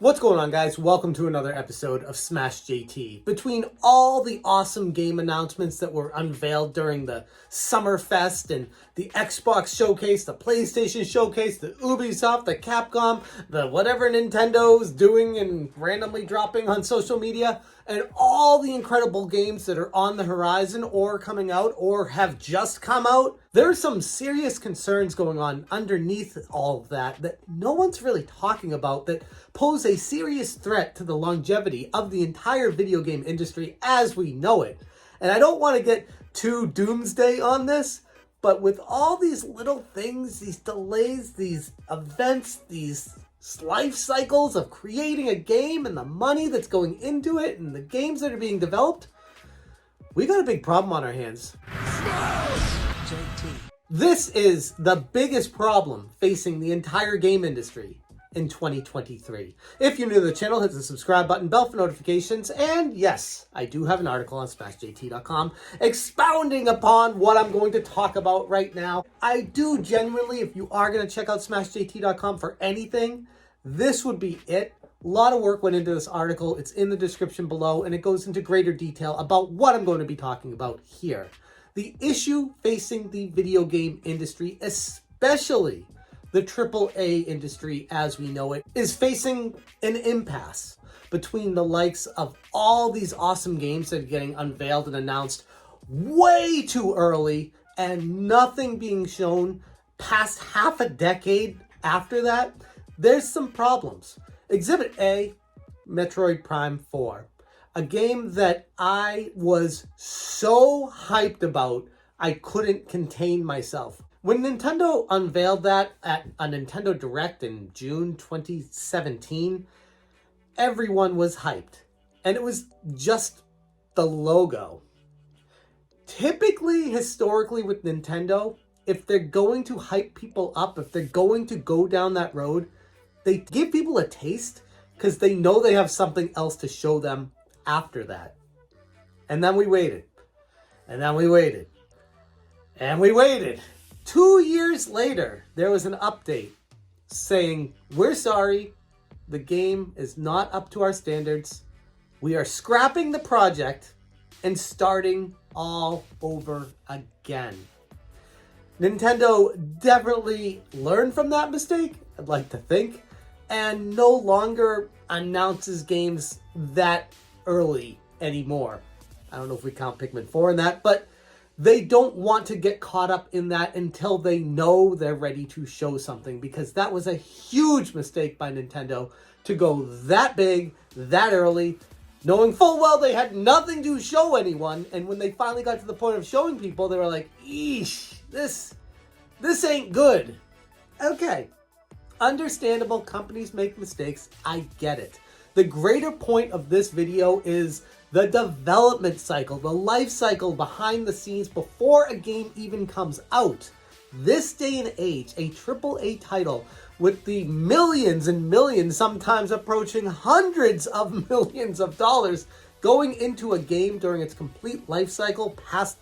What's going on, guys? Welcome to another episode of Smash JT. Between all the awesome game announcements that were unveiled during the Summer Fest and the Xbox Showcase, the PlayStation Showcase, the Ubisoft, the Capcom, the whatever Nintendo's doing and randomly dropping on social media, and all the incredible games that are on the horizon or coming out or have just come out, there are some serious concerns going on underneath all of that no one's really talking about that pose a serious threat to the longevity of the entire video game industry as we know it. And I don't want to get too doomsday on this, but with all these little things, these delays, these events, these life cycles of creating a game and the money that's going into it and the games that are being developed, we got a big problem on our hands. This is the biggest problem facing the entire game industry in 2023. If you're new to the channel, hit the subscribe button, bell for notifications, and yes, I do have an article on smashjt.com expounding upon what I'm going to talk about right now. I do genuinely, if you are going to check out smashjt.com for anything, this would be it. A lot of work went into this article. It's in the description below, and it goes into greater detail about what I'm going to be talking about here. The issue facing the video game industry, especially the AAA industry as we know it, is facing an impasse between the likes of all these awesome games that are getting unveiled and announced way too early and nothing being shown past half a decade after that. There's some problems. Exhibit A, Metroid Prime 4. A game that I was so hyped about, I couldn't contain myself. When Nintendo unveiled that at a Nintendo Direct in June 2017, everyone was hyped. And it was just the logo. Typically, historically with Nintendo, if they're going to hype people up, if they're going to go down that road, they give people a taste because they know they have something else to show them after that. And then we waited. And then we waited. And we waited. 2 years later, there was an update saying, we're sorry, the game is not up to our standards. We are scrapping the project and starting all over again. Nintendo definitely learned from that mistake, I'd like to think, and no longer announces games that early anymore. I don't know if we count Pikmin 4 in that, but they don't want to get caught up in that until they know they're ready to show something, because that was a huge mistake by Nintendo to go that big, that early, knowing full well they had nothing to show anyone, and when they finally got to the point of showing people, they were like, eesh, this ain't good. Okay, understandable, companies make mistakes, I get it. The greater point of this video is the development cycle, the life cycle behind the scenes before a game even comes out. This day and age, a AAA title with the millions and millions, sometimes approaching hundreds of millions of dollars going into a game during its complete life cycle, past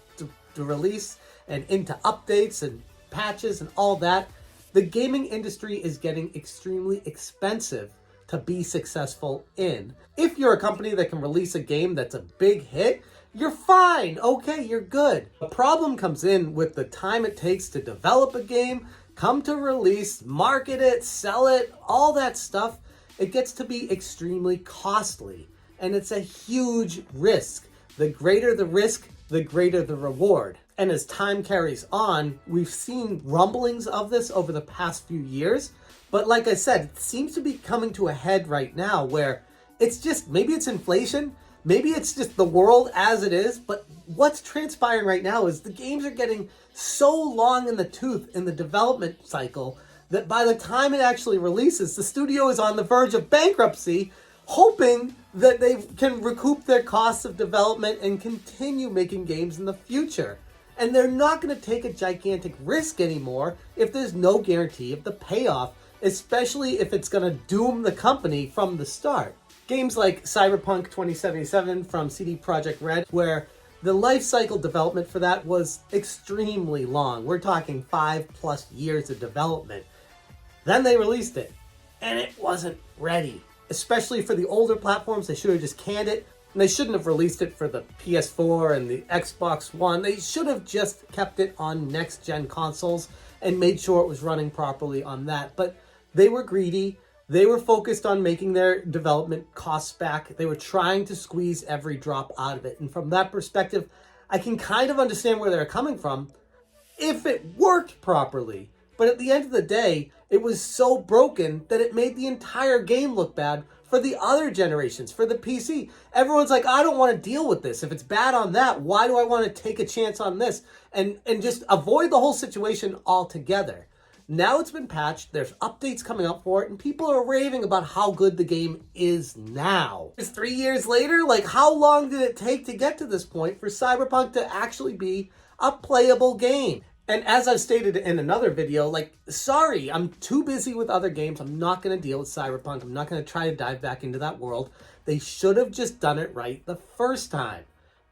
the release and into updates and patches and all that, the gaming industry is getting extremely expensive to be successful in. If you're a company that can release a game that's a big hit, you're fine. Okay, you're good. The problem comes in with the time it takes to develop a game, come to release, market it, sell it, all that stuff. It gets to be extremely costly, and it's a huge risk. The greater the risk, the greater the reward. And as time carries on, we've seen rumblings of this over the past few years. But like I said, it seems to be coming to a head right now where it's just, maybe it's inflation, maybe it's just the world as it is, but what's transpiring right now is the games are getting so long in the tooth in the development cycle that by the time it actually releases, the studio is on the verge of bankruptcy, hoping that they can recoup their costs of development and continue making games in the future. And they're not going to take a gigantic risk anymore if there's no guarantee of the payoff, especially if it's going to doom the company from the start. Games like Cyberpunk 2077 from CD Projekt Red, where the life cycle development for that was extremely long. We're talking 5+ years of development. Then they released it, and it wasn't ready. especially for the older platforms. They should have just canned it. And they shouldn't have released it for the PS4 and the Xbox One. They should have just kept it on next-gen consoles and made sure it was running properly on that. But they were greedy. They were focused on making their development costs back. They were trying to squeeze every drop out of it. And from that perspective, I can kind of understand where they're coming from if it worked properly. But at the end of the day, it was so broken that it made the entire game look bad for the other generations, for the PC. Everyone's like, I don't want to deal with this. If it's bad on that, why do I want to take a chance on this? And just avoid the whole situation altogether. Now it's been patched, there's updates coming up for it, and people are raving about how good the game is now. It's 3 years later, like how long did it take to get to this point for Cyberpunk to actually be a playable game? And as I've stated in another video, like, sorry, I'm too busy with other games. I'm not going to deal with Cyberpunk. I'm not going to try to dive back into that world. They should have just done it right the first time.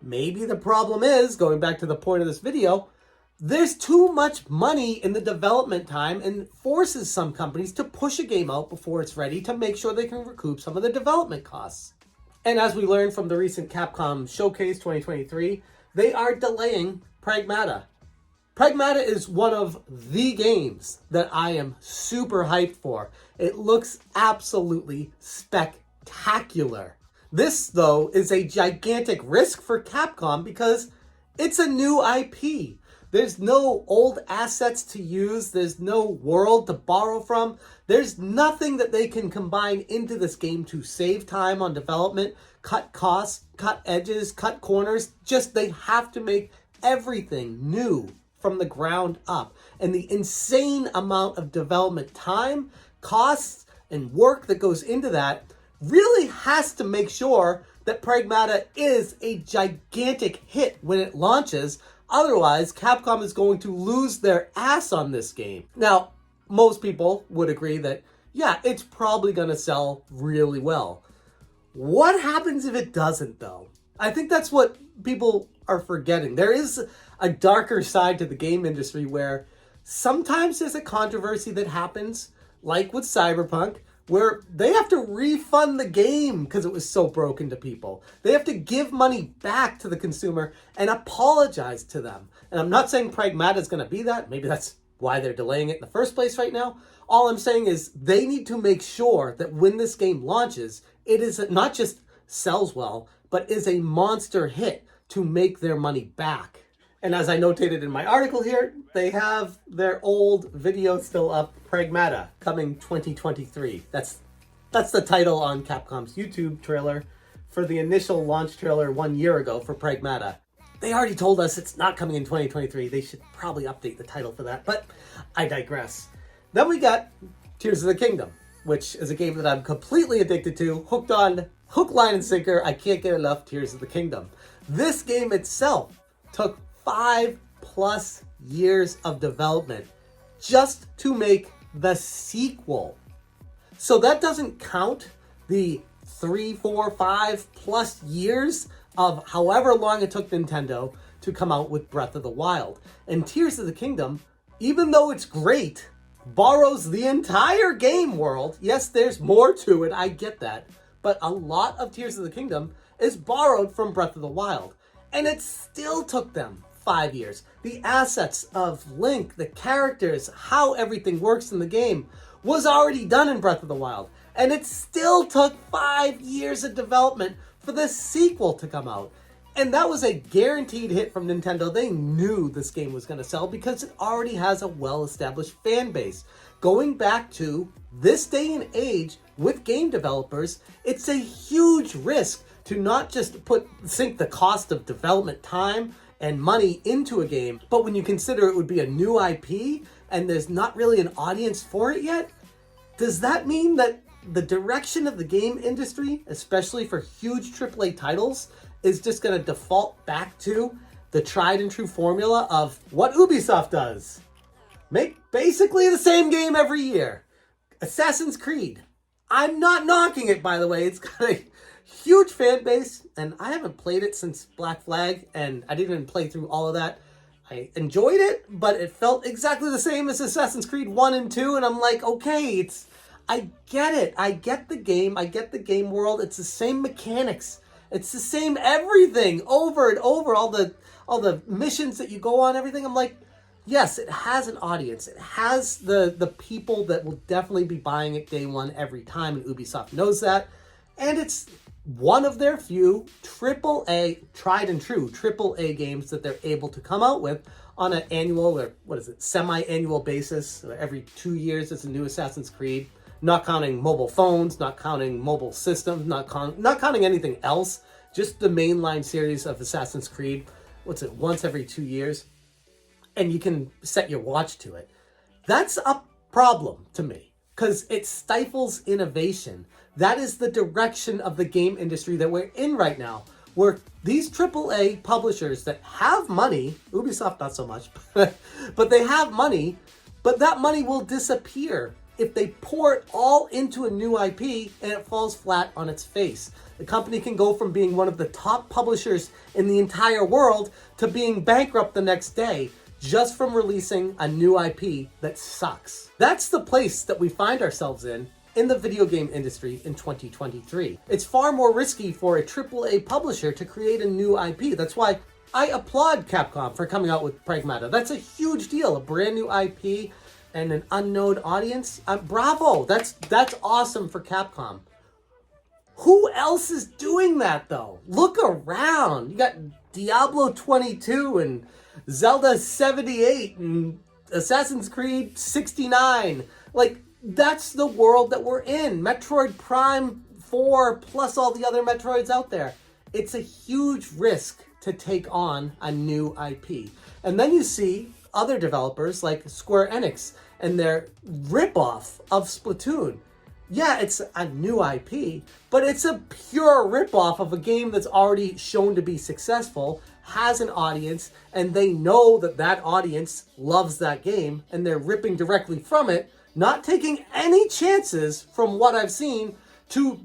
Maybe the problem is, going back to the point of this video, there's too much money in the development time and forces some companies to push a game out before it's ready to make sure they can recoup some of the development costs. And as we learned from the recent Capcom Showcase 2023, they are delaying Pragmata. Pragmata is one of the games that I am super hyped for. It looks absolutely spectacular. This, though, is a gigantic risk for Capcom because it's a new IP. There's no old assets to use. There's no world to borrow from. There's nothing that they can combine into this game to save time on development, cut costs, cut edges, cut corners. Just they have to make everything new from the ground up. And the insane amount of development time, costs, and work that goes into that really has to make sure that Pragmata is a gigantic hit when it launches. Otherwise, Capcom is going to lose their ass on this game. Now, most people would agree that, yeah, it's probably going to sell really well. What happens if it doesn't, though? I think that's what people are forgetting. There is a darker side to the game industry where sometimes there's a controversy that happens, like with Cyberpunk, where they have to refund the game because it was so broken to people. They have to give money back to the consumer and apologize to them. And I'm not saying Pragmata is going to be that. Maybe that's why they're delaying it in the first place right now. All I'm saying is they need to make sure that when this game launches, it is not just sells well, but is a monster hit to make their money back. And as I notated in my article here, they have their old video still up, Pragmata, coming 2023. That's the title on Capcom's YouTube trailer for the initial launch trailer 1 year ago for Pragmata. They already told us it's not coming in 2023. They should probably update the title for that, but I digress. Then we got Tears of the Kingdom, which is a game that I'm completely addicted to, hooked on, hook, line, and sinker. I can't get enough Tears of the Kingdom. This game itself took 5+ years of development just to make the sequel. So that doesn't count the 3, 4, 5+ years of however long it took Nintendo to come out with Breath of the Wild. And Tears of the Kingdom, even though it's great, borrows the entire game world. Yes, there's more to it, I get that. But a lot of Tears of the Kingdom is borrowed from Breath of the Wild. And it still took them 5 years. The assets of Link, the characters, how everything works in the game was already done in Breath of the Wild. And it still took 5 years of development for the sequel to come out. And that was a guaranteed hit from Nintendo. They knew this game was going to sell because it already has a well-established fan base. Going back to this day and age with game developers, it's a huge risk to not just sink the cost of development time and money into a game, but when you consider it would be a new IP and there's not really an audience for it yet, does that mean that the direction of the game industry, especially for huge AAA titles, is just going to default back to the tried and true formula of what Ubisoft does? Make basically the same game every year. Assassin's Creed. I'm not knocking it, by the way. It's got a huge fan base, and I haven't played it since Black Flag, and I didn't even play through all of that. I enjoyed it, but it felt exactly the same as Assassin's Creed 1 and 2, and I'm like, okay, I get it. I get the game. I get the game world. It's the same mechanics. It's the same everything over and over. All the missions that you go on, everything. I'm like, yes, it has an audience. It has the people that will definitely be buying it day one every time, and Ubisoft knows that. And it's one of their few AAA, tried and true AAA games that they're able to come out with on an annual, or what is it, semi-annual basis. Every 2 years it's a new Assassin's Creed. Not counting mobile phones, not counting mobile systems, not counting anything else. Just the mainline series of Assassin's Creed. What's it, once every 2 years? And you can set your watch to it. That's a problem to me, because it stifles innovation. That is the direction of the game industry that we're in right now, where these AAA publishers that have money, Ubisoft not so much, but they have money, but that money will disappear if they pour it all into a new IP and it falls flat on its face. The company can go from being one of the top publishers in the entire world to being bankrupt the next day, just from releasing a new IP that sucks. That's the place that we find ourselves in the video game industry in 2023. It's far more risky for a AAA publisher to create a new IP. That's why I applaud Capcom for coming out with Pragmata. That's a huge deal, a brand new IP and an unknown audience. Bravo, that's awesome for Capcom. Who else is doing that though? Look around. You got Diablo 22 and Zelda 78 and Assassin's Creed 69. Like, that's the world that we're in. Metroid Prime 4 plus all the other Metroids out there. It's a huge risk to take on a new IP. And then you see other developers like Square Enix and their ripoff of Splatoon. Yeah, it's a new IP, but it's a pure ripoff of a game that's already shown to be successful, has an audience, and they know that that audience loves that game, and they're ripping directly from it, not taking any chances from what I've seen to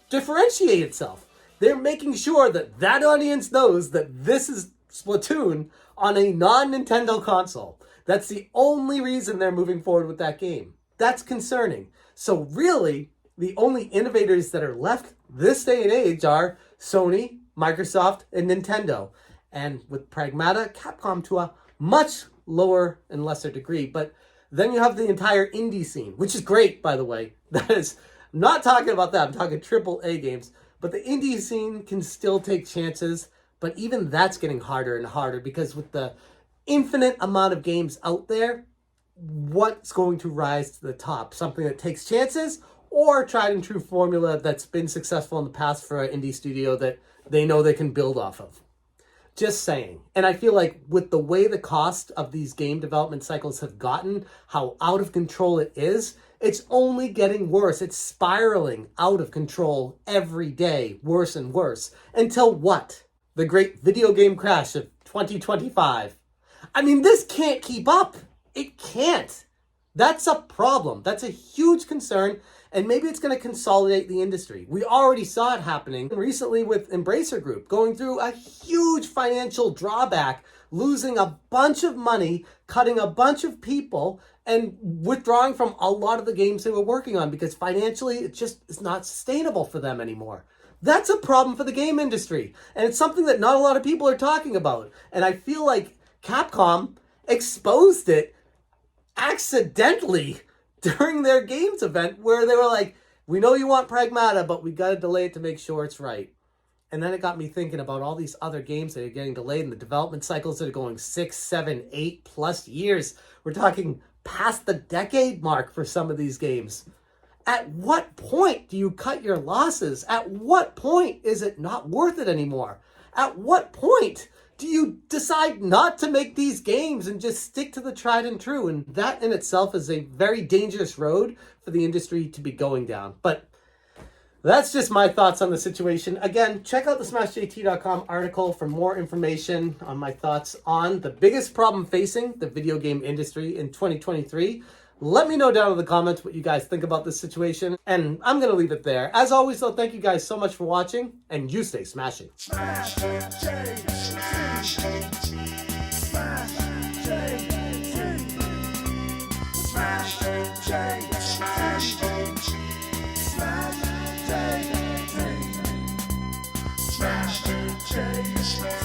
differentiate itself. They're making sure that that audience knows that this is Splatoon on a non-Nintendo console. That's the only reason they're moving forward with that game. That's concerning. So really, the only innovators that are left this day and age are Sony, Microsoft, and Nintendo. And with Pragmata, Capcom to a much lower and lesser degree. But then you have the entire indie scene, which is great, by the way. That is, I'm not talking about that. I'm talking AAA games. But the indie scene can still take chances. But even that's getting harder and harder, because with the infinite amount of games out there, what's going to rise to the top? Something that takes chances, or tried and true formula that's been successful in the past for an indie studio that they know they can build off of? Just saying. And I feel like with the way the cost of these game development cycles have gotten, how out of control it is, it's only getting worse. It's spiraling out of control every day, worse and worse. Until what? The great video game crash of 2025. I mean, this can't keep up. It can't. That's a problem. That's a huge concern, and maybe it's going to consolidate the industry. We already saw it happening recently with Embracer Group, going through a huge financial drawback, losing a bunch of money, cutting a bunch of people, and withdrawing from a lot of the games they were working on because financially it's not sustainable for them anymore. That's a problem for the game industry, and it's something that not a lot of people are talking about. And I feel like Capcom exposed it accidentally during their games event, where they were like, we know you want Pragmata, but we got to delay it to make sure it's right. And then it got me thinking about all these other games that are getting delayed and the development cycles that are going 6, 7, 8+ years. We're talking past the decade mark for some of these games. At what point do you cut your losses? At what point is it not worth it anymore? At what point do you decide not to make these games and just stick to the tried and true? And that in itself is a very dangerous road for the industry to be going down. But that's just my thoughts on the situation. Again, check out the SmashJT.com article for more information on my thoughts on the biggest problem facing the video game industry in 2023. Let me know down in the comments what you guys think about this situation, and I'm going to leave it there. As always, though, thank you guys so much for watching, and you stay smashing. Smash Smash Master Taste.